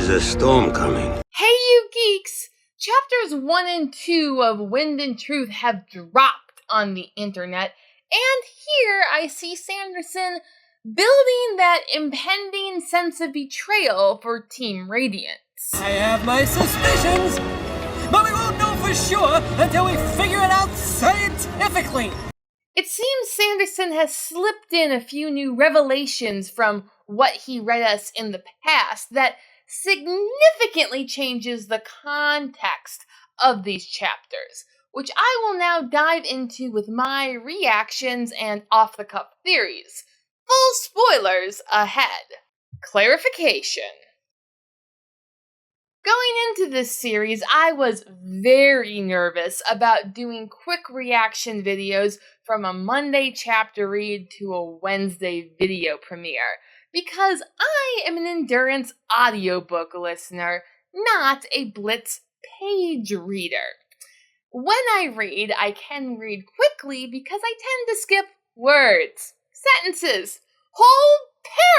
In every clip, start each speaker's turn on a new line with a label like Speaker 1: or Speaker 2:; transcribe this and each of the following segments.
Speaker 1: There's a storm coming.
Speaker 2: Hey you geeks! Chapters 1 and 2 of Wind and Truth have dropped on the internet, and here I see Sanderson building that impending sense of betrayal for Team Radiance.
Speaker 3: I have my suspicions, but we won't know for sure until we figure it out scientifically.
Speaker 2: It seems Sanderson has slipped in a few new revelations from what he read us in the past that significantly changes the context of these chapters, which I will now dive into with my reactions and off-the-cuff theories. Full spoilers ahead. Clarification. Going into this series, I was very nervous about doing quick reaction videos from a Monday chapter read to a Wednesday video premiere, because I am an endurance audiobook listener, not a Blitz page reader. When I read, I can read quickly because I tend to skip words, sentences, whole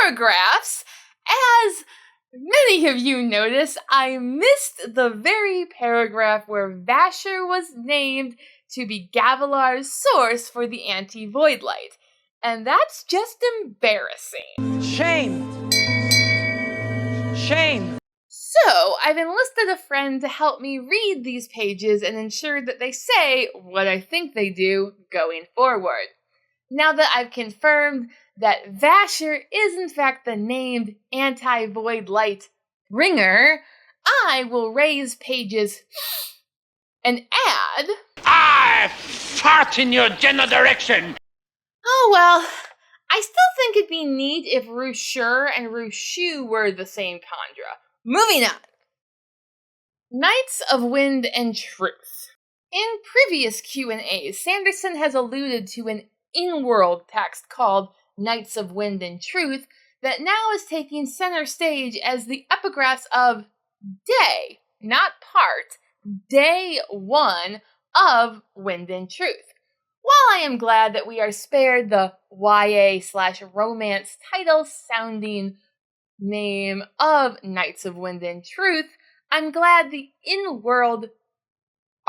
Speaker 2: paragraphs. As many of you notice, I missed the very paragraph where Vasher was named to be Gavilar's source for the anti-void light. And that's just embarrassing.
Speaker 3: Shame. Shame.
Speaker 2: So, I've enlisted a friend to help me read these pages and ensure that they say what I think they do going forward. Now that I've confirmed that Vasher is in fact the named anti-void light bringer, I will raise pages and add...
Speaker 4: I fart in your general direction!
Speaker 2: Oh well, I still think it'd be neat if Rushur and Rushu were the same Khandra. Moving on. Knights of Wind and Truth. In previous Q&As, Sanderson has alluded to an in-world text called Knights of Wind and Truth that now is taking center stage as the epigraphs of Day, not part, Day 1 of Wind and Truth. While I am glad that we are spared the YA/romance title sounding name of Knights of Wind and Truth, I'm glad the in-world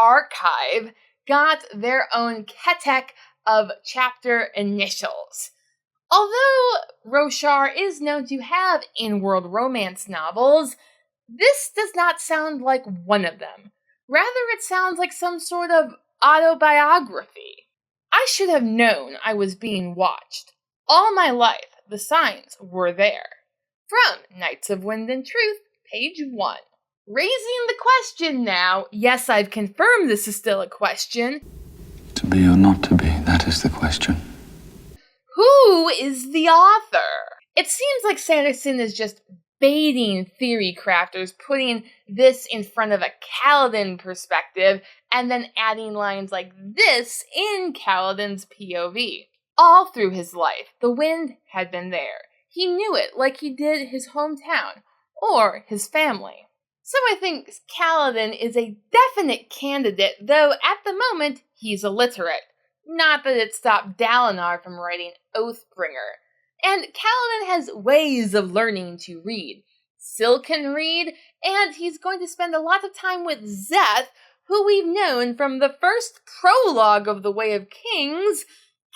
Speaker 2: archive got their own Ketek of chapter initials. Although Roshar is known to have in-world romance novels, this does not sound like one of them. Rather, it sounds like some sort of autobiography. I should have known I was being watched. All my life, the signs were there. From Knights of Wind and Truth, page 1. Raising the question now. Yes, I've confirmed this is still a question.
Speaker 5: To be or not to be, that is the question.
Speaker 2: Who is the author? It seems like Sanderson is just baiting theory crafters, putting this in front of a Kaladin perspective, and then adding lines like this in Kaladin's POV. All through his life, the wind had been there. He knew it like he did his hometown, or his family. So I think Kaladin is a definite candidate, though at the moment, he's illiterate. Not that it stopped Dalinar from writing Oathbringer. And Kaladin has ways of learning to read. Syl can read, and he's going to spend a lot of time with Szeth, who we've known from the first prologue of The Way of Kings,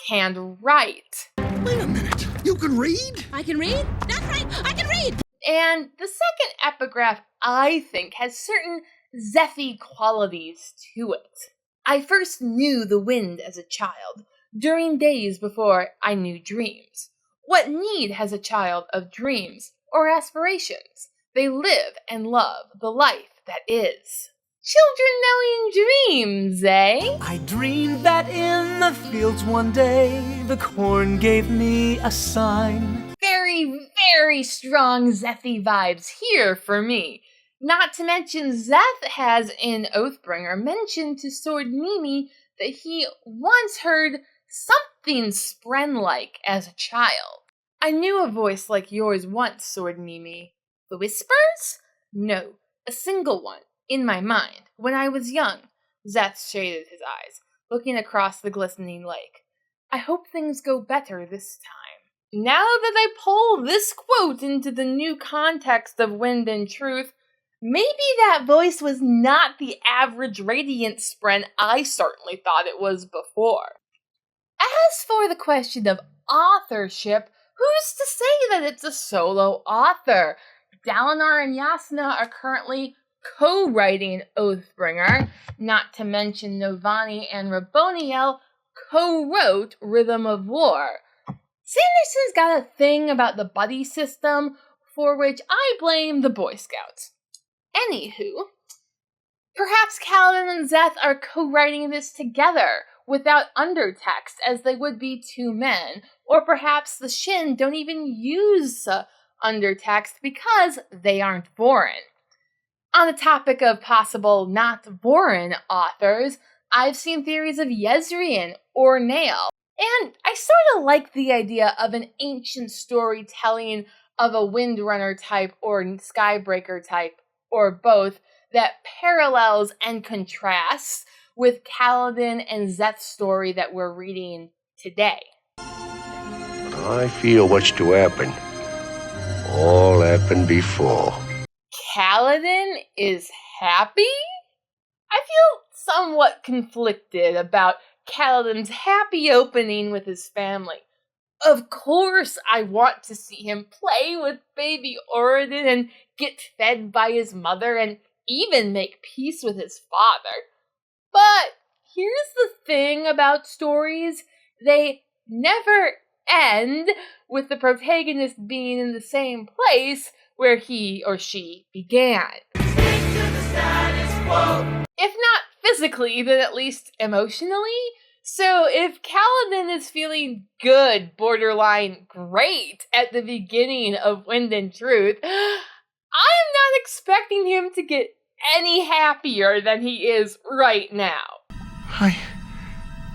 Speaker 2: can write.
Speaker 6: Wait a minute, you can read?
Speaker 7: I can read? That's right, I can read!
Speaker 2: And the second epigraph, I think, has certain Szeth-y qualities to it. I first knew the wind as a child, during days before I knew dreams. What need has a child of dreams or aspirations? They live and love the life that is. Children knowing dreams, eh?
Speaker 3: I dreamed that in the fields one day, the corn gave me a sign.
Speaker 2: Very, very strong Szeth-y vibes here for me. Not to mention, Szeth has in Oathbringer mentioned to Sword Mimi that he once heard something spren-like as a child. I knew a voice like yours once, Sword Mimi. The whispers? No, a single one, in my mind, when I was young. Szeth shaded his eyes, looking across the glistening lake. I hope things go better this time. Now that I pull this quote into the new context of Wind and Truth, maybe that voice was not the average Radiant Spren I certainly thought it was before. As for the question of authorship, who's to say that it's a solo author? Dalinar and Yasna are currently co-writing Oathbringer, not to mention Novani and Raboniel co-wrote Rhythm of War. Sanderson's got a thing about the buddy system, for which I blame the Boy Scouts. Anywho, perhaps Kaladin and Szeth are co-writing this together, without undertext, as they would be two men, or perhaps the Shin don't even use undertext because they aren't Vorin. On the topic of possible not Vorin authors, I've seen theories of Yezrian or Nail, and I sort of like the idea of an ancient storytelling of a Windrunner type or Skybreaker type, or both, that parallels and contrasts with Kaladin and Szeth's story that we're reading today.
Speaker 1: I feel what's to happen. All happened before.
Speaker 2: Kaladin is happy? I feel somewhat conflicted about Kaladin's happy opening with his family. Of course, I want to see him play with baby Orodin and get fed by his mother and even make peace with his father. But here's the thing about stories, they never end with the protagonist being in the same place where he or she began. If not physically, then at least emotionally. So if Kaladin is feeling good, borderline great at the beginning of Wind and Truth, I'm not expecting him to get any happier than he is right now.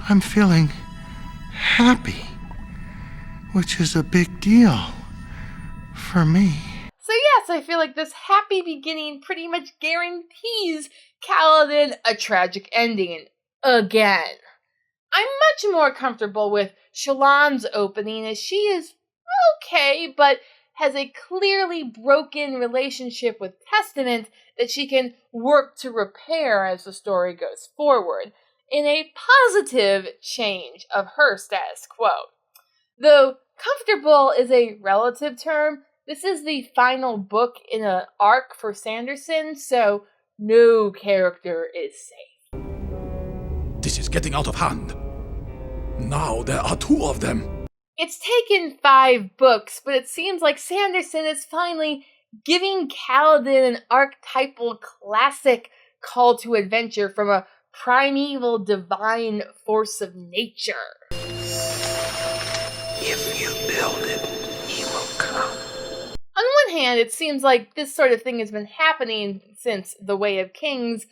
Speaker 6: I'm feeling happy, which is a big deal for me.
Speaker 2: So yes, I feel like this happy beginning pretty much guarantees Kaladin a tragic ending. Again. I'm much more comfortable with Shallan's opening, as she is okay, but has a clearly broken relationship with Testament that she can work to repair as the story goes forward, in a positive change of her status quo. Though comfortable is a relative term, this is the final book in an arc for Sanderson, so no character is safe.
Speaker 6: This is getting out of hand. Now there are two of them.
Speaker 2: It's taken 5 books, but it seems like Sanderson is finally giving Kaladin an archetypal classic call to adventure from a primeval divine force of nature.
Speaker 1: If you build it, he will come.
Speaker 2: On one hand, it seems like this sort of thing has been happening since The Way of Kings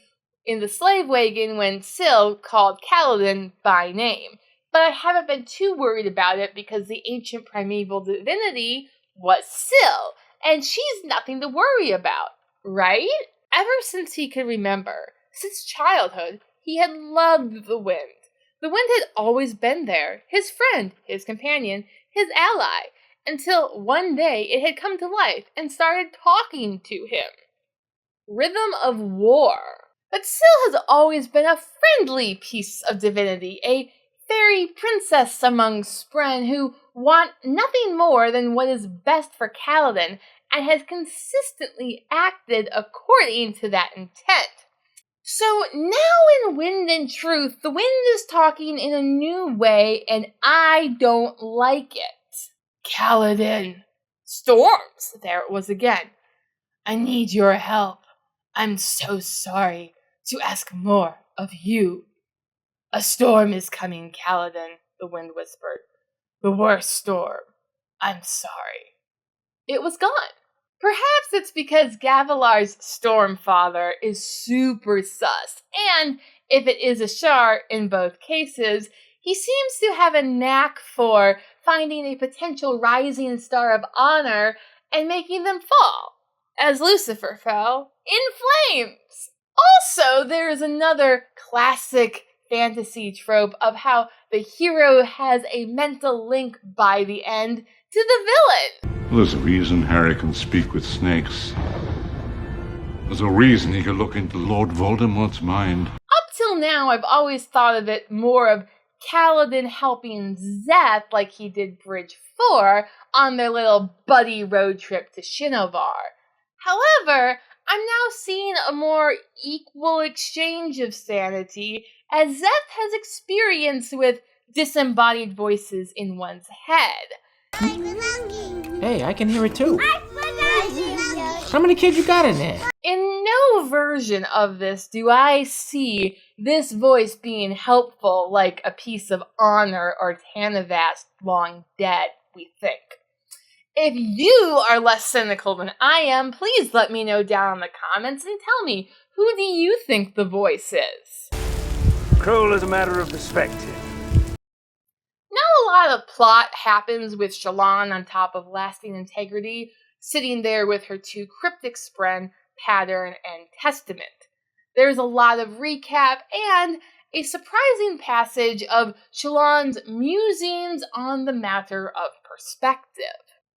Speaker 2: in the Slave Wagon when Syl called Kaladin by name. But I haven't been too worried about it because the ancient primeval divinity was Syl, and she's nothing to worry about, right? Ever since he could remember, since childhood, he had loved the wind. The wind had always been there, his friend, his companion, his ally, until one day it had come to life and started talking to him. Rhythm of War. But Syl has always been a friendly piece of divinity, a fairy princess among Spren who want nothing more than what is best for Kaladin and has consistently acted according to that intent. So now in Wind and Truth, the wind is talking in a new way and I don't like it. Kaladin. Storms. There it was again. I need your help. I'm so sorry to ask more of you. A storm is coming, Kaladin, the wind whispered. The worst storm. I'm sorry. It was gone. Perhaps it's because Gavilar's Stormfather is super sus, and if it is Ashar in both cases, he seems to have a knack for finding a potential rising star of honor and making them fall, as Lucifer fell in flames. Also, there is another classic fantasy trope of how the hero has a mental link by the end to the villain.
Speaker 8: There's a reason Harry can speak with snakes. There's a reason he can look into Lord Voldemort's mind.
Speaker 2: Up till now, I've always thought of it more of Kaladin helping Zeth like he did Bridge 4 on their little buddy road trip to Shinovar. However, I'm now seeing a more equal exchange of sanity as Zeth has experience with disembodied voices in one's head.
Speaker 3: Hey, I can hear it too. How many kids you got in there?
Speaker 2: In no version of this do I see this voice being helpful like a piece of honor or Tanavast long dead, we think. If you are less cynical than I am, please let me know down in the comments and tell me, who do you think the voice is?
Speaker 1: Cruel is a matter of perspective.
Speaker 2: Not a lot of plot happens with Shallan on top of lasting integrity, sitting there with her two cryptic spren, Pattern and Testament. There's a lot of recap and a surprising passage of Shallan's musings on the matter of perspective.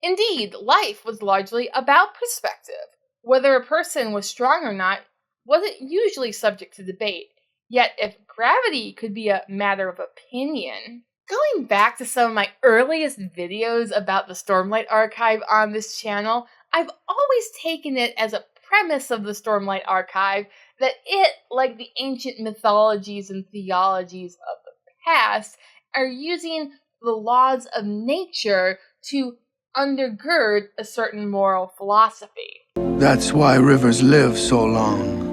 Speaker 2: Indeed, life was largely about perspective. Whether a person was strong or not wasn't usually subject to debate, yet if gravity could be a matter of opinion. Going back to some of my earliest videos about the Stormlight Archive on this channel, I've always taken it as a premise of the Stormlight Archive that it, like the ancient mythologies and theologies of the past, are using the laws of nature to undergird a certain moral philosophy.
Speaker 6: That's why rivers live so long.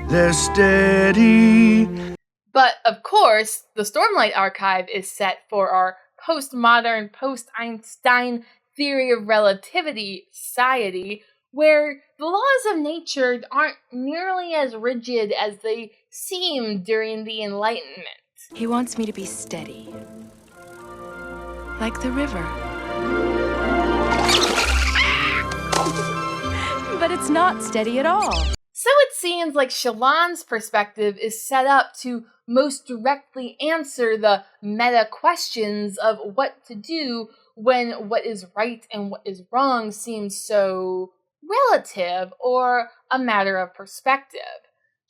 Speaker 6: They're steady.
Speaker 2: But, of course, the Stormlight Archive is set for our postmodern, post-Einstein theory of relativity society, where the laws of nature aren't nearly as rigid as they seemed during the Enlightenment.
Speaker 9: He wants me to be steady, like the river. But it's not steady at all.
Speaker 2: So it seems like Shallan's perspective is set up to most directly answer the meta questions of what to do when what is right and what is wrong seems so relative or a matter of perspective.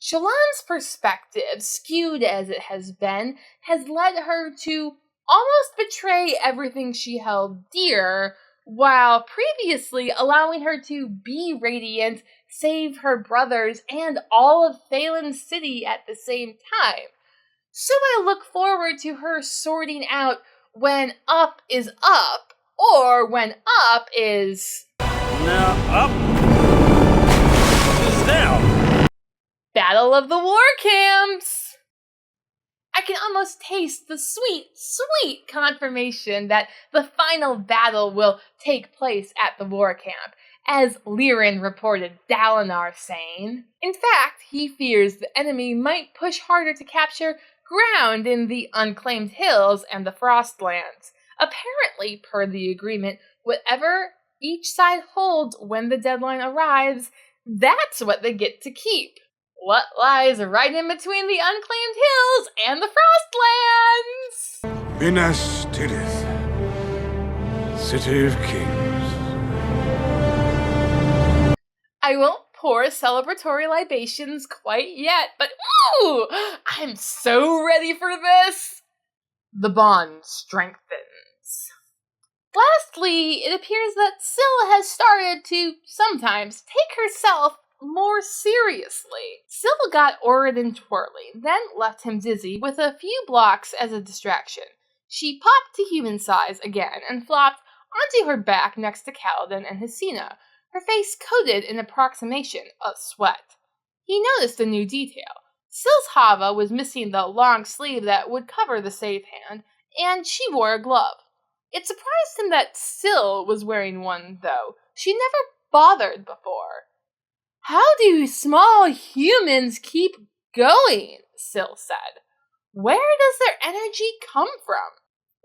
Speaker 2: Shallan's perspective, skewed as it has been, has led her to almost betray everything she held dear, while previously allowing her to be radiant, save her brothers and all of Phelan's city at the same time. So I look forward to her sorting out when up is up, or when up is...
Speaker 1: Now up is down.
Speaker 2: Battle of the War Camps! I can almost taste the sweet, sweet confirmation that the final battle will take place at the war camp, as Lirin reported Dalinar saying. In fact, he fears the enemy might push harder to capture ground in the Unclaimed Hills and the Frostlands. Apparently, per the agreement, whatever each side holds when the deadline arrives, that's what they get to keep. What lies right in between the Unclaimed Hills and the Frostlands?
Speaker 6: Minas Tirith, City of Kings.
Speaker 2: I won't pour celebratory libations quite yet, but ooh, I'm so ready for this! The bond strengthens. Lastly, it appears that Syl has started to sometimes take herself more seriously. Syl got Oridon twirly, then left him dizzy with a few blocks as a distraction. She popped to human size again and flopped onto her back next to Kaladin and Hesina, her face coated in approximation of sweat. He noticed a new detail. Syl's Hava was missing the long sleeve that would cover the safe hand, and she wore a glove. It surprised him that Syl was wearing one, though. She never bothered before. "How do small humans keep going?" Syl said. "Where does their energy come from?"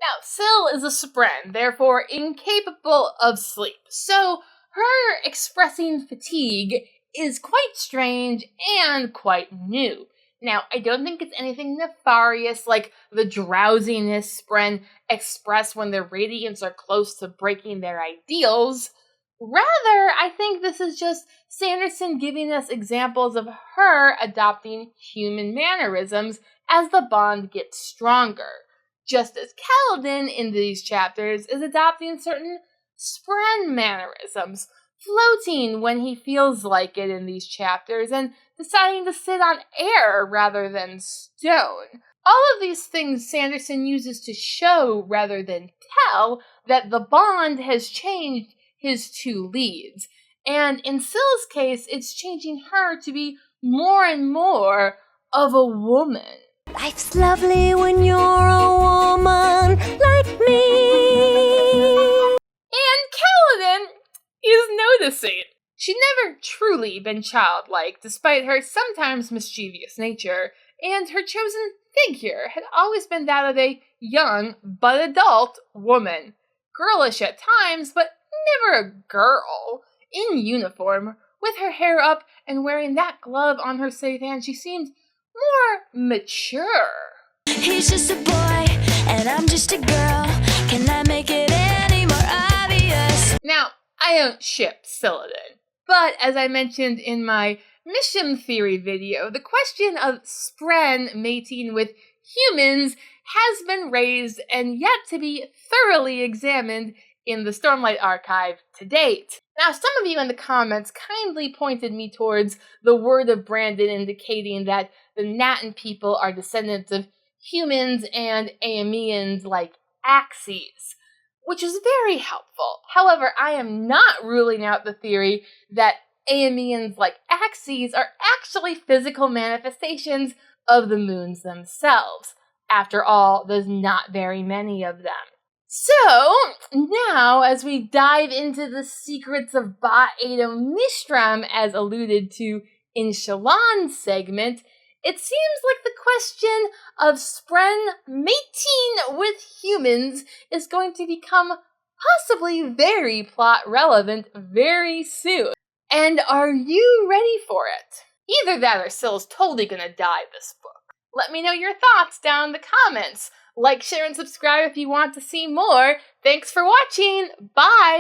Speaker 2: Now, Syl is a spren, therefore incapable of sleep, so her expressing fatigue is quite strange and quite new. Now, I don't think it's anything nefarious like the drowsiness Spren express when their radiants are close to breaking their ideals. Rather, I think this is just Sanderson giving us examples of her adopting human mannerisms as the bond gets stronger, just as Kaladin in these chapters is adopting certain Spren mannerisms, floating when he feels like it in these chapters, and deciding to sit on air rather than stone. All of these things Sanderson uses to show rather than tell that the bond has changed his two leads. And in Scylla's case, it's changing her to be more and more of a woman.
Speaker 7: Life's lovely when you're a woman like me.
Speaker 2: And Kaladin is noticing. She'd never truly been childlike, despite her sometimes mischievous nature, and her chosen figure had always been that of a young but adult woman. Girlish at times, but never a girl. In uniform, with her hair up and wearing that glove on her safe hand, she seemed more mature.
Speaker 7: He's just a boy, and I'm just a girl. Can I make it any more obvious?
Speaker 2: Now, I don't ship Silladin, but as I mentioned in my mission theory video, the question of Spren mating with humans has been raised and yet to be thoroughly examined in the Stormlight Archive to date. Now, some of you in the comments kindly pointed me towards the word of Brandon indicating that the Natin people are descendants of humans and Aemeans like Axes, which is very helpful. However, I am not ruling out the theory that Aemeans like Axes are actually physical manifestations of the moons themselves. After all, there's not very many of them. So, now as we dive into the secrets of Ba Adam Mistram as alluded to in Shallan's segment, it seems like the question of Spren mating with humans is going to become possibly very plot relevant very soon. And are you ready for it? Either that or Scylla's totally gonna die this book. Let me know your thoughts down in the comments. Like, share, and subscribe if you want to see more. Thanks for watching. Bye!